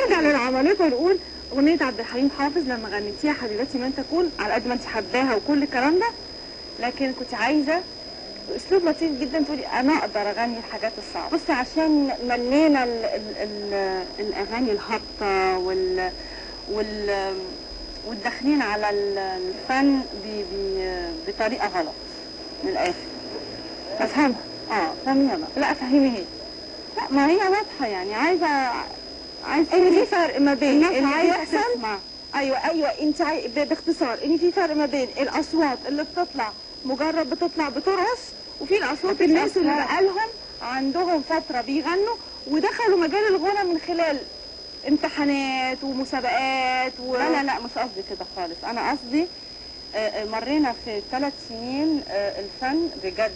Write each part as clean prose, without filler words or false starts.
نرجع للعمالقه ونقول اغنيه عبد الحليم حافظ لما غنيتيها حبيبتي من تكون، على قد ما انت حباها وكل الكلام ده، لكن كنت عايزه اسلوب لطيف جدا تقولي انا اقدر اغني الحاجات الصعبه. بصي عشان ملينا الاغاني الهابطه والداخلين على الفن بطريقه غلط من الاخر. افهمها. فاهميها بقى. لا فهمي هي. لا ما هي واضحه يعني عايزه ان في فرق ما بين الناس عايزه تسمع. ايوه انت باختصار ان في فرق ما بين الاصوات اللي بتطلع مجرد بتطلع بترقص، وفي الاصوات الناس اللي بقالهم عندهم فتره بيغنوا ودخلوا مجال الغنى من خلال امتحانات ومسابقات لا مش قصدي كده خالص. انا قصدي مرينا في 3 سنين الفن بجد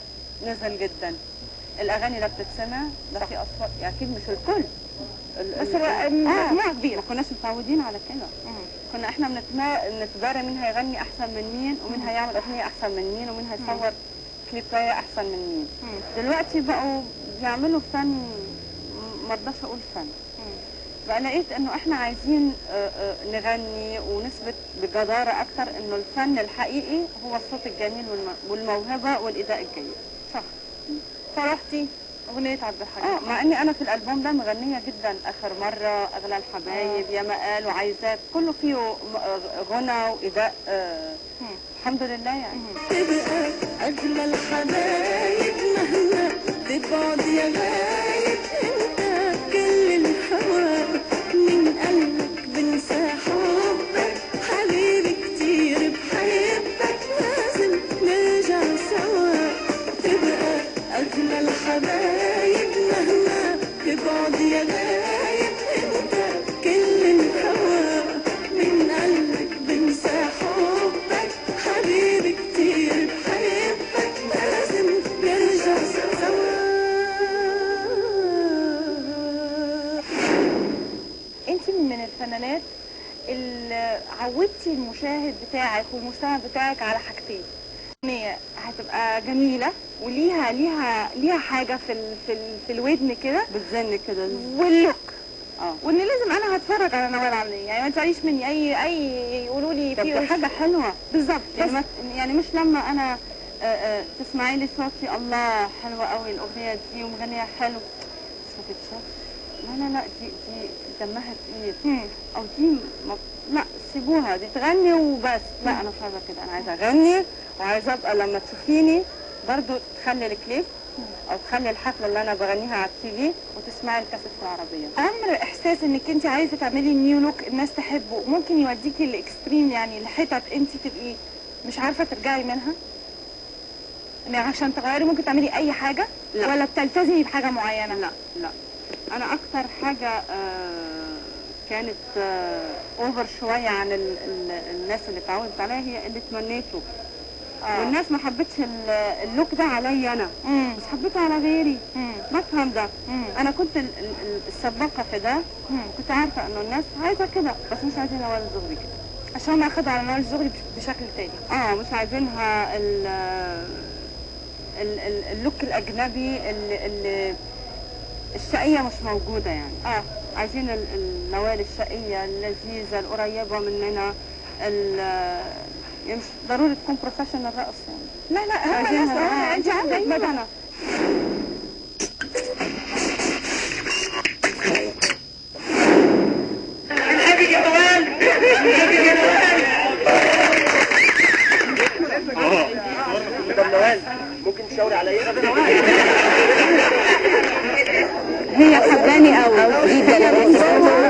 نزل جدا. الاغاني لا بتتسمع، لا في اصوات، اكيد مش الكل بس مجموعه كبيره. ما كناش متعودين على كده. كنا احنا بنتبارى مين هيغني احسن من مين، ومين هيعمل اغنيه احسن من مين، ومين هيصور كليبايه احسن من مين. دلوقتي بقوا بيعملوا فن، ما رضاش اقول فن. بقى لقيت انه احنا عايزين نغني ونثبت بجداره اكتر انه الفن الحقيقي هو الصوت الجميل والموهبه والاداء الجيد. صح. فرحتي اغنيه عبد الحليم. مع اني انا في الالبوم ده مغنيه جدا. اخر مره، اغلى الحبايب، يا مقال، وعايزات، كله فيه غنى واداء. الحمد لله يعني. تبقى اغلى الحبايب مهما تبعد يا غايب، انت كل الهوى من قلبك بنسى حبك، حبيبي كتير بحبك، لازم نرجع سوا. تبقى اغلى الحبايب مهما تبعد يا غايب، انت كل الهوى من قلبك بنسى حبك، حبيبي كتير بحبك، لازم نرجع سوا. انت من الفنانات اللي عودتي المشاهد بتاعك والمستمع بتاعك على حاجتين، ان هي هتبقى جميله وليها حاجه في الودن كده بتزن كده واللوك. وان لازم انا هتفرج على نوال عامليه، يعني ما تساليش مني اي يقولوا لي في حاجه حلوه بالظبط. يعني مش لما انا تسمعي لي صوتي الله حلوه قوي الاغنيه دي ومغنيه حلو بس ما تتشافش. لا دي دمها تقيل، او دي لا سيبوها دي تغني وبس. لا انا مش عايزه كده، انا عايزه اغني وعايزه ابقى لما تشوفيني برضو تخلي الكليب او تخلي الحفله اللي انا بغنيها على التي في وتسمعي الكاسيت في العربيه. عمر احساس انك انت عايزه تعملي نيو لوك الناس تحبه ممكن يوديكي الاكستريم، يعني لحتت انت تبقي مش عارفه ترجعي منها؟ يعني عشان تغيري ممكن تعملي اي حاجه؟ لا. ولا بتلتزمي بحاجه معينه؟ لا انا اكتر حاجه كانت اوفر شويه عن الناس اللي اتعودت عليها هي اللي تمنيته. والناس ما حبتش اللوك ده عليا انا، بس حبيته على غيري. بفهم ده. انا كنت السباقه في ده. كنت عارفه انه الناس عايزه كده بس مش عايزين نوال الزغبي كده، عشان ما اخدها على نوال الزغبي بشكل تاني. مش عايزينها اللوك الاجنبي اللي الشقيه مش موجوده يعني. عايزين النوال الشقيه اللذيذه القريبه مننا، يعني مش ضروري تكون بروفيشنال رقص يعني. لا عايزينها. انت عندك مدنة. النبي يا نوال، النبي يا نوال. مدام نوال ممكن تشاوري عليا؟ هي حباني قوي جدا،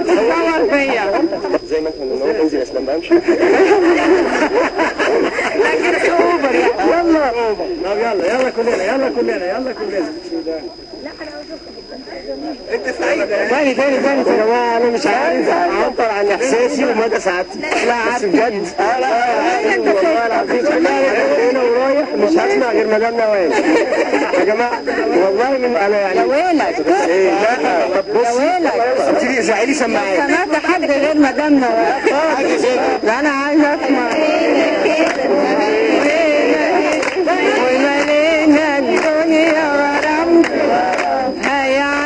بتصور فيا زي ما انت من النوال. انزل يا اسلام بقى امشي. لكن اوفر يلا طب يلا كلنا انت سعيدة تاني يا جماعة. انا مش عايز اعبر عن احساسي ومدى سعادتي. لا بس بجد والله العظيم هنا ورايح مش هسمع غير مدام نوال يا جماعة. والله من انا يعني يا ويلك. لا طب بص تيجي ازعلي لي سماعات. سمعت حد غير مدام نوال؟ لا انا عايز اسمع. ومالينا الدنيا ورم هيعيدوا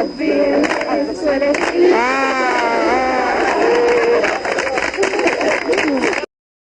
ربي ينقص ولا شيء